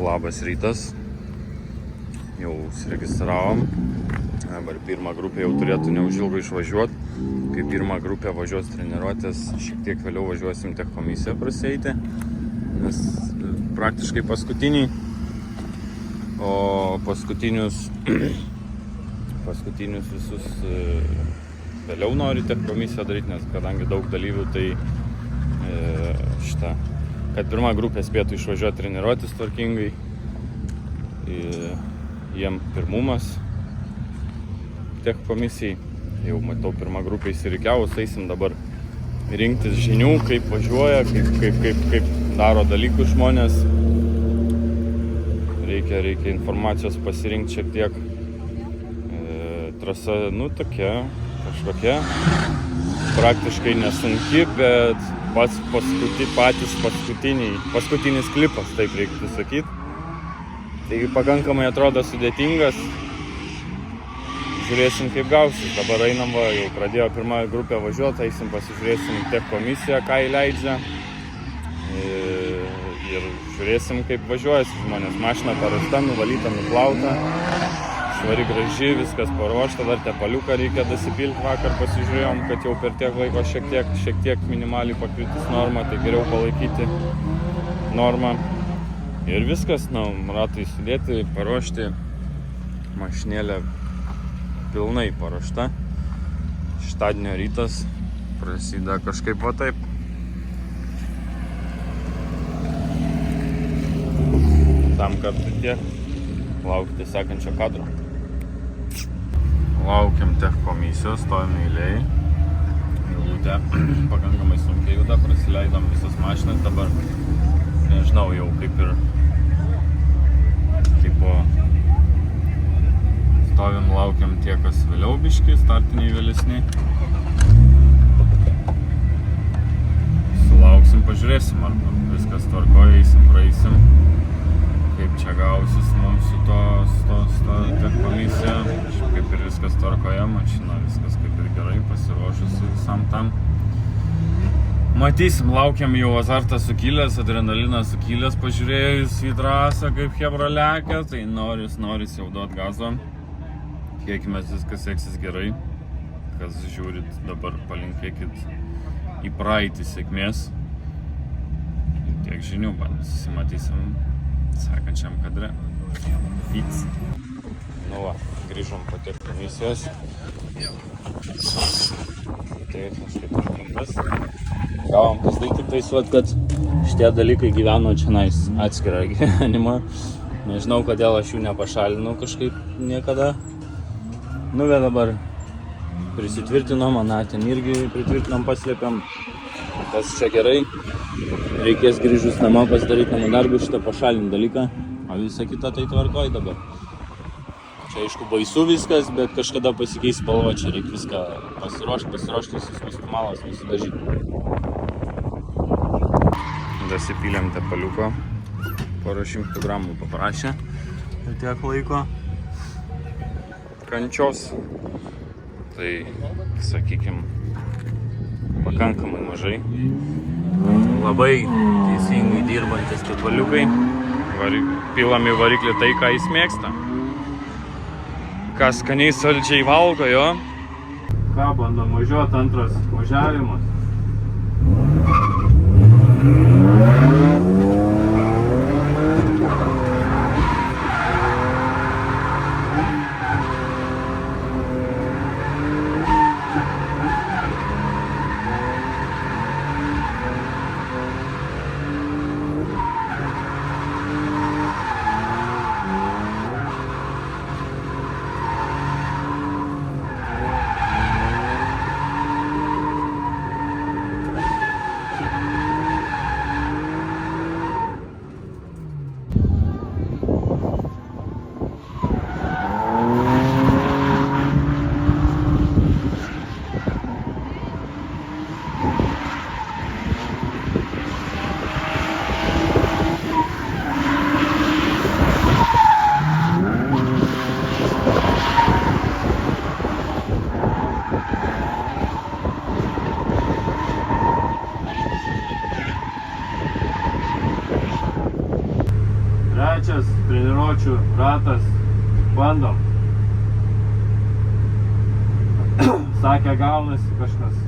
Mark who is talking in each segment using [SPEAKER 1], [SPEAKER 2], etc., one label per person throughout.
[SPEAKER 1] Labas rytas. Jau užsiregistravom. Dabar pirmą grupę jau turėtų neužilgo išvažiuoti. Kai pirmą grupę važiuos treniruotės, šiek tiek vėliau važiuosim tech komisiją prasieiti. Nes praktiškai paskutiniai. O paskutinius visus vėliau nori tech komisiją daryti, nes kadangi daug dalyvių, tai kad pirma grupė spėtų išvažiuoti treniruotis tvarkingai, jiem pirmumas tech komisijai. Jau matau, pirma grupė įsirikiavus, eisim dabar rinktis žinių, kaip važiuoja, kaip daro dalykus žmonės. Reikia informacijos pasirinkti šiek tiek. Trasa, tokia, kažkokia, praktiškai nesunki, bet paskutinis klipas, taip reikėtų sakyti. Taigi pakankamai atrodo sudėtingas. Žiūrėsim, kaip gausis. Dabar einam, jau pradėjo pirmą grupę važiuoti, eisim pasižiūrėsim tech komisiją, ką įleidžia. Ir žiūrėsim, kaip važiuojasi žmonės. Mašina paruošta, nuvalyta, nuplauta. Švari graži, viskas paruošta, dar tepaliuką reikia dasipilti. Vakar pasižiūrėjom, kad jau per tiek laiko šiek tiek minimaliai pakritus normą, tai geriau palaikyti normą. Ir viskas, ratai sudėti, paruošti. Mašinėlė pilnai paruošta. Šeštadienio rytas prasideda kažkaip va taip. Tam kartui tiek. Laukite sekančio kadro. Laukiam tech komisijos, stovime eilėj. Eilutė pakankamai sunkiai juda, prasileidom visas mašinas dabar. Nežinau, jau kaip ir stovim, laukiam tie, kas vėliau biški, startiniai vėlesni. Sulauksim, pažiūrėsim, ar viskas tvarkoja, eisim, praeisim. Kaip čia gausis mums su to tech komisija. Kaip ir viskas tvarkoje, mašina viskas kaip ir gerai, pasiruošusi visam tam. Matysim, laukiam jau azartas sukilęs, adrenalinas sukilęs, pažiūrėjus į trasą, kaip chebra lekia, tai noris jau duot gazo. Tiekimės viskas seksis gerai. Kas žiūrit dabar, palinkėkit į praeitį sėkmės. Ir tiek žinių, susimatysim sekančiam kadre. Fits. Grįžom po tech komisijos. Tai kažkaip atrinkas. Gavom pasakyti taisuot, kad šitie dalykai gyveno čionais atskirą gyvenimą. Nežinau, kodėl aš jų nepašalinau kažkaip niekada. Bet dabar prisitvirtinom, ten irgi pritvirtinom, paslėpiam. Tas čia gerai. Reikės grįžus namo pasidaryti namų darbus, šitą pašalinį dalyką. O visa kita tai tvarkoj dabar. Čia aišku baisu viskas, bet kažkada pasikeis spalva. Čia reikia viską pasiruošti visus malas, nusidažyti. Dasipylėm tepaliuko. Porą 100 gramų paprašė. Ir tiek laiko kančios. Tai, sakykim, pakankamai mažai. Labai teisingai dirbantis tepaliukai. Pilam į variklį tai, ką jis mėgsta. Ką skaniai saldžiai valgo jo. Ką bandom važiuoti, antras važiavimas.
[SPEAKER 2] trečias treniruočių ratas, bandom. Sakė, gaunasi kažkas.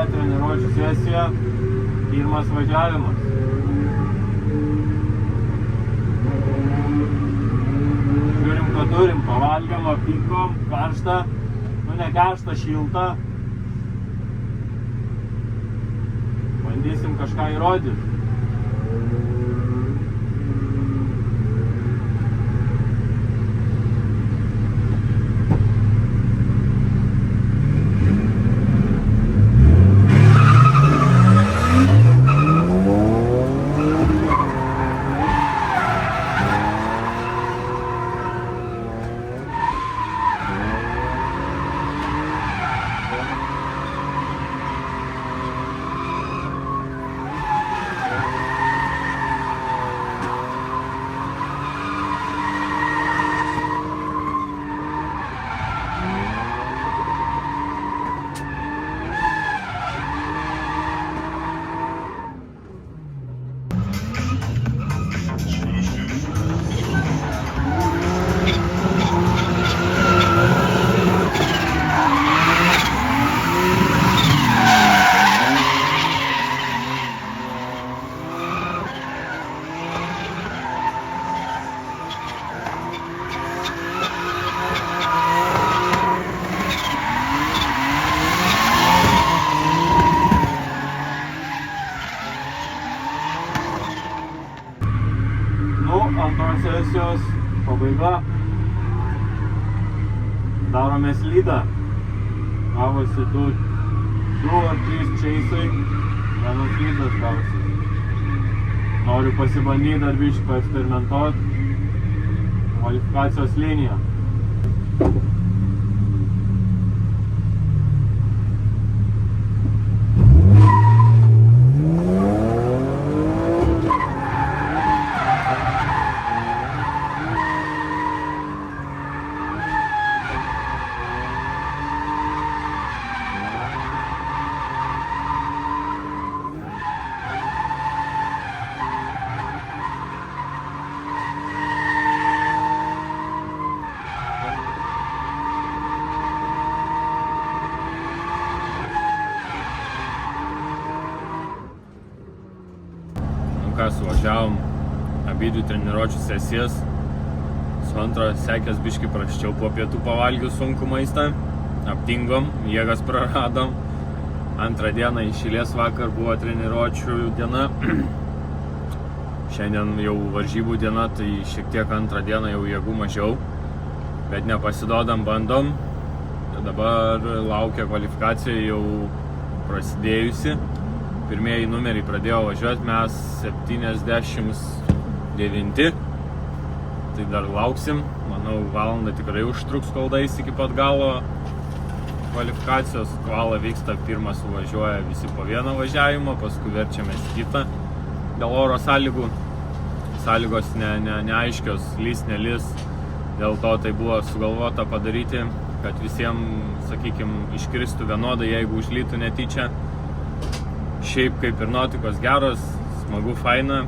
[SPEAKER 2] Treniruočių sesija, pirmas važiavimas. Žiūrim, ką turim, pavalgėm, apykom, karštą, ne karštą, šiltą. Bandysim kažką įrodyti. Antros sesijos pabaiga. Darome slydą. Gavosi 2 ar 3 čeisai. Vienas slydas gavosi. Noriu pasibandyti dar biškį paeksperimentuoti. Kvalifikacijos liniją. Ką suvažiavom abidvi treniruočių sesijas. Su antro sekės biškį prasčiau, po pietų pavalgiau sunkų maistą. Aptingom, jėgas praradom. Antrą dieną iš eilės vakar buvo treniruočių diena. Šiandien jau varžybų diena, tai šiek tiek antrą dieną jau jėgų mažiau, bet nepasidodam, bandom. Dabar laukia kvalifikacija jau prasidėjusi. Pirmieji numeriai pradėjo važiuoti, mes 79. Tai dar lauksim. Manau, valandą tikrai užtruks, kol dais iki pat galo kvalifikacijos. Kvala vyksta, pirmas suvažiuoja visi po vieną važiavimą, paskui verčiamės kitą. Dėl oro sąlygų. Sąlygos neaiškios, lys, nelys. Dėl to tai buvo sugalvota padaryti, kad visiems, sakykime, iškristų vienodai, jeigu užlytų netyčia. Šiaip kaip ir nuotaikos geros, smagu, faina.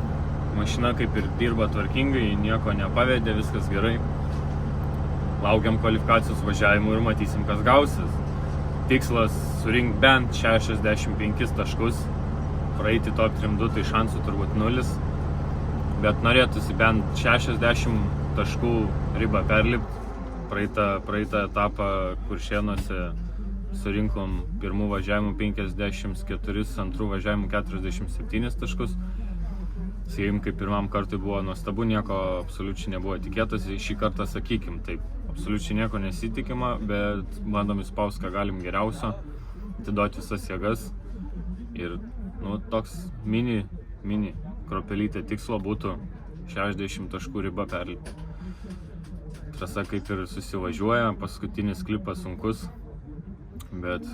[SPEAKER 2] Mašina kaip ir dirba tvarkingai, nieko nepavedė, viskas gerai. Laukiam kvalifikacijos važiavimų ir matysim, kas gausis. Tikslas surinkti bent 65 taškus. Praeiti top 3-2, tai šansų turbūt 0. Bet norėtųsi bent 60 taškų ribą perlipti. Praeitą etapą Kuršėnuose surinkom pirmų važiavimų 54, antrų važiavimų 47 taškus. Sakykim, kaip pirmam kartui buvo nuostabu, nieko absoliučiai nebuvo tikėtasi. Šį kartą sakykim, taip, absoliučiai nieko nesitikima, bet bandom įspausti, ką galim geriausio, atiduoti visas jėgas. Ir toks mini kropelytė tikslo būtų 60 taškų ribą perlipti. Trasa kaip ir susivažiuoja, paskutinis klipas sunkus, bet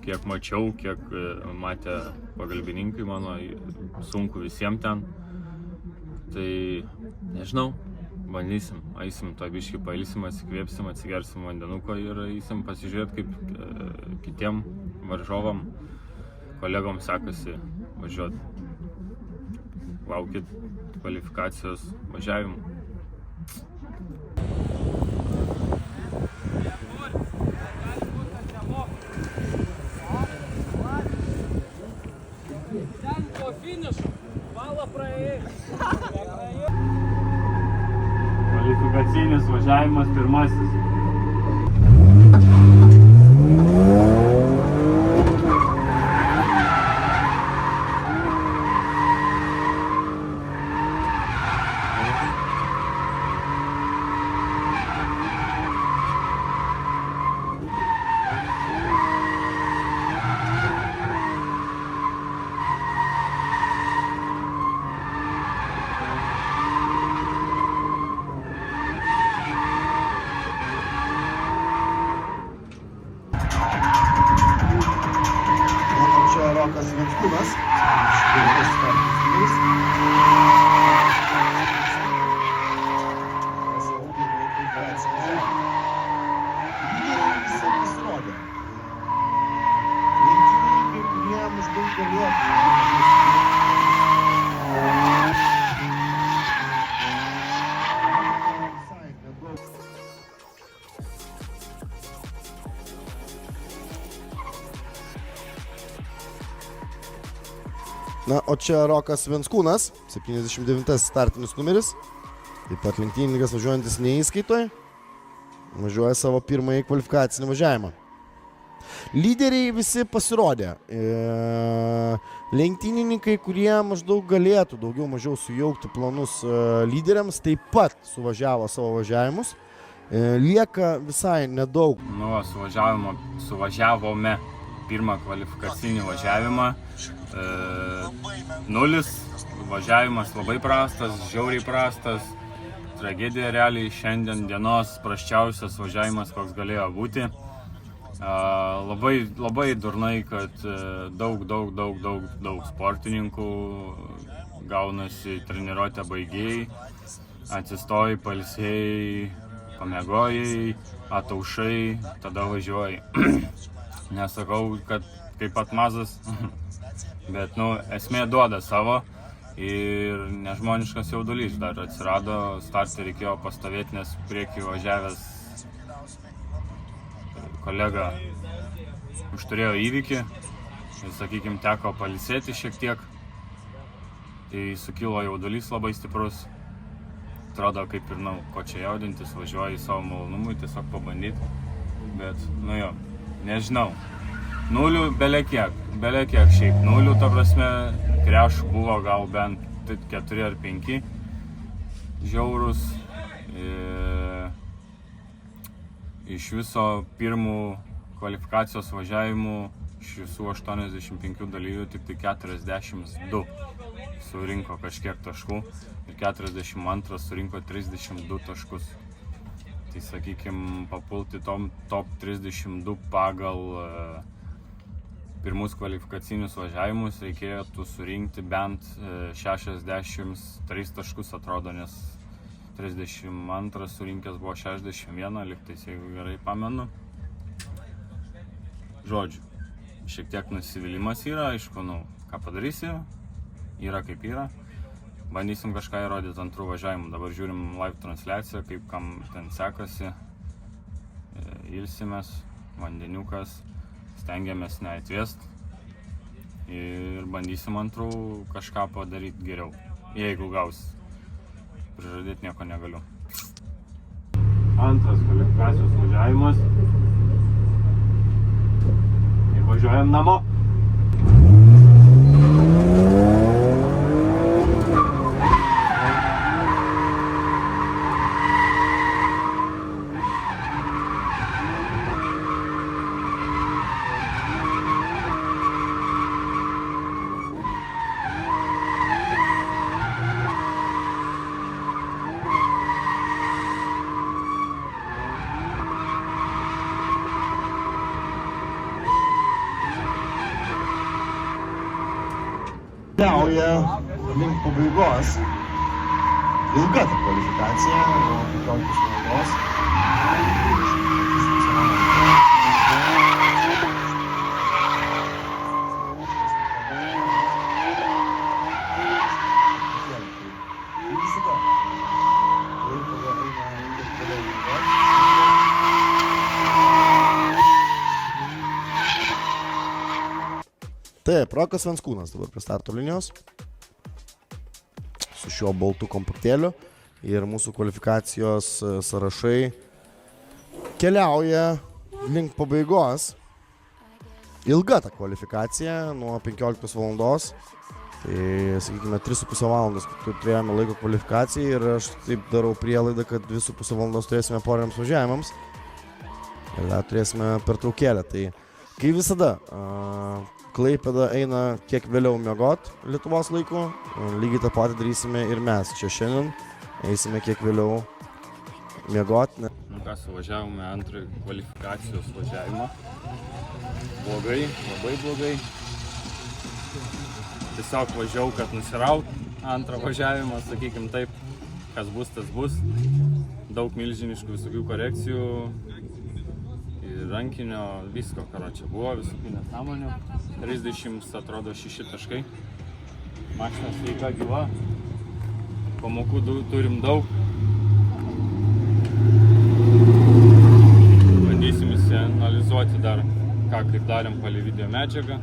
[SPEAKER 2] kiek mačiau, kiek matė pagalbininkai mano, sunku visiems ten. Tai nežinau, bandysim, eisim to biškį, pailsim, atsikvėpsim, atsigersim vandenuko ir eisim pasižiūrėti, kaip kitiem varžovam, kolegom sekasi važiuoti. Laukit kvalifikacijos važiavimų. Kvalifikacinis važiavimas pirmasis.
[SPEAKER 3] Rokas Venckūnas. Lyderiai visi pasirodė. Lenktynininkai, kurie maždaug galėtų.
[SPEAKER 4] Na, o čia Rokas Venckūnas, 79 startinis numeris. Taip pat lenktynininkas važiuojantis neįskaitoje. Važiuoja savo pirmąjį kvalifikacinį važiavimą. Lyderiai visi pasirodė. Lenktynininkai, kurie maždaug galėtų daugiau mažiau sujaukti planus lyderiams, taip pat suvažiavo savo važiavimus. Lieka visai nedaug.
[SPEAKER 2] Suvažiavome pirmą kvalifikacinį važiavimą. 0, važiavimas labai prastas, žiauriai prastas, tragedija realiai, šiandien dienos prasčiausias važiavimas, koks galėjo būti. Labai durnai, kad daug sportininkų gaunasi treniruotę baigėjai, atsistojai, pailsėjai, pamiegojai, ataušai, tada važiuoji. Nesakau, kad kaip pat mazas, bet esmė duoda savo ir nežmoniškas jaudulys dar atsirado, startą reikėjo pastovėti, nes priekį važiavęs kolega užturėjo įvykį ir, sakykime, teko pailsėti šiek tiek, tai sukilo jaudulys labai stiprus. Atrodo, kaip ir, ko čia jaudintis, važiuoji savo malonumui, tiesiog pabandyti, bet, nežinau. 0 belekiek šiaip. 0, ta prasme, krešų buvo gal bent 4 ar 5 žiaurus. Iš viso pirmų kvalifikacijos važiavimų iš visų 85 dalyvių tik tai 42 surinko kažkiek taškų ir 42 surinko 32 taškus. Tai sakykime, papulti top 32 pagal pirmus kvalifikacinius važiavimus reikėjo surinkti bent 63 taškus, atrodo, nes 32 surinkęs buvo 61, lygtais, jeigu gerai pamenu. Žodžiu, šiek tiek nusivylimas yra, aišku, ką padarysi, yra kaip yra. Bandysim kažką įrodyti antrų važiavimų. Dabar žiūrim live transliaciją, kaip kam ten sekasi. Ilsimės, vandeniukas, stengiamės neatvest ir bandysim antrų kažką padaryti geriau, jeigu gaus. Prižadėti nieko negaliu. Antras kvalifikacijos važiavimas. Ir važiuojam namo.
[SPEAKER 3] Keliauja link pabaigos. Ilga ta kvalifikacija, nuo 15 valandos.
[SPEAKER 4] Taip, Rokas Venskūnas dabar prie starto linijos su šiuo baltu kompaktėliu ir mūsų kvalifikacijos sąrašai keliauja link pabaigos. Ilga ta kvalifikacija nuo 15 valandos, tai sakykime 3,5 valandos turėjome laiko kvalifikacijai ir aš taip darau prielaidą, kad 2,5 valandos turėsime poriniams važiavimams ir dar turėsime pertraukėlę. Tai kai visada Klaipėda eina kiek vėliau miegot Lietuvos laiku, lygiai tą patį darysime ir mes čia šiandien, eisime kiek vėliau miegot.
[SPEAKER 2] Suvažiavome antrą kvalifikacijos važiavimą. Blogai, labai blogai. Tiesiog važiavau, kad nusiraut antrą važiavimą, sakykim taip, kas bus, tas bus. Daug milžiniškų visokių korekcijų. Rankinio, visko, čia buvo, visokių nesąmonių. 30, atrodo, 6 taškai. Mašina sveika, gyva. Pamokų turim daug. Bandysim analizuoti dar, ką kaip darėm palei video medžiagą.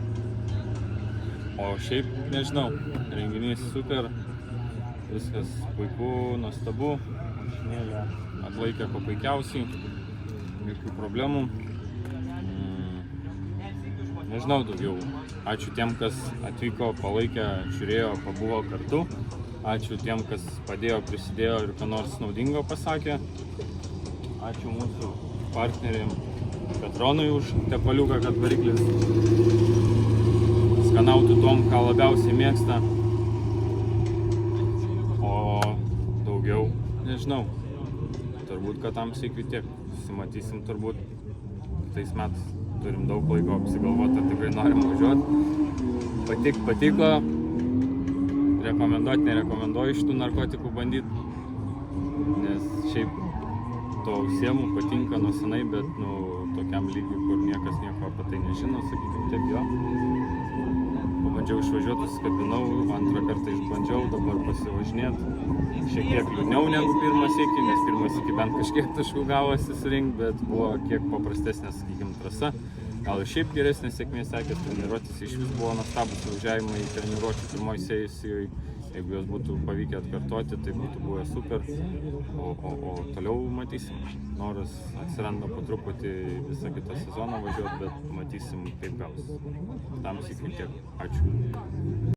[SPEAKER 2] O šiaip, nežinau, renginys super. Viskas puiku, nuostabu. Mašinėlė atlaikė kuo puikiausiai. Jokių problemų. Nežinau daugiau. Ačiū tiem, kas atvyko, palaikė, žiūrėjo, pabuvo kartu. Ačiū tiem, kas padėjo, prisidėjo ir ką nors naudingo pasakė. Ačiū mūsų partneriam Petronui už tepaliuką, kad variklis skanautų tom, ką labiausiai mėgsta. O daugiau, nežinau. Turbūt, kad tam sėkvi tiek. Susimatysim turbūt kitais metais. Turim daug laiko apsigalvoti, ar tikrai norim važiuoti. Patiko. Rekomenduoti, nerekomenduoju šitų narkotikų bandyti. Nes šiaip to užsiemu, patinka nuo senai, bet tokiam lygiui, kur niekas nieko apie tai nežino, sakykim taip jo. Pabandžiau išvažiuoti, susikabinau, antrą kartą išbandžiau, dabar pasivažinėti. Šiek tiek liūdniau negu pirmą sykį, nes pirmą sykį bent kažkiek taškų gavosi surinkti, bet buvo kiek paprastesnė, sakykim, trasa. Gal ir šiaip geresnė sėkmė sekės, treniruotis iš vis buvo nuostabus važiavimai į treniruočių pirmoj sesijoje. Jeigu jos būtų pavykę atkartoti, tai būtų buvę super. O toliau matysim. Noras atsiranda po truputį visą kitą sezoną važiuoti, bet matysim kaip gaus. Tam sėkmė tiek. Ačiū.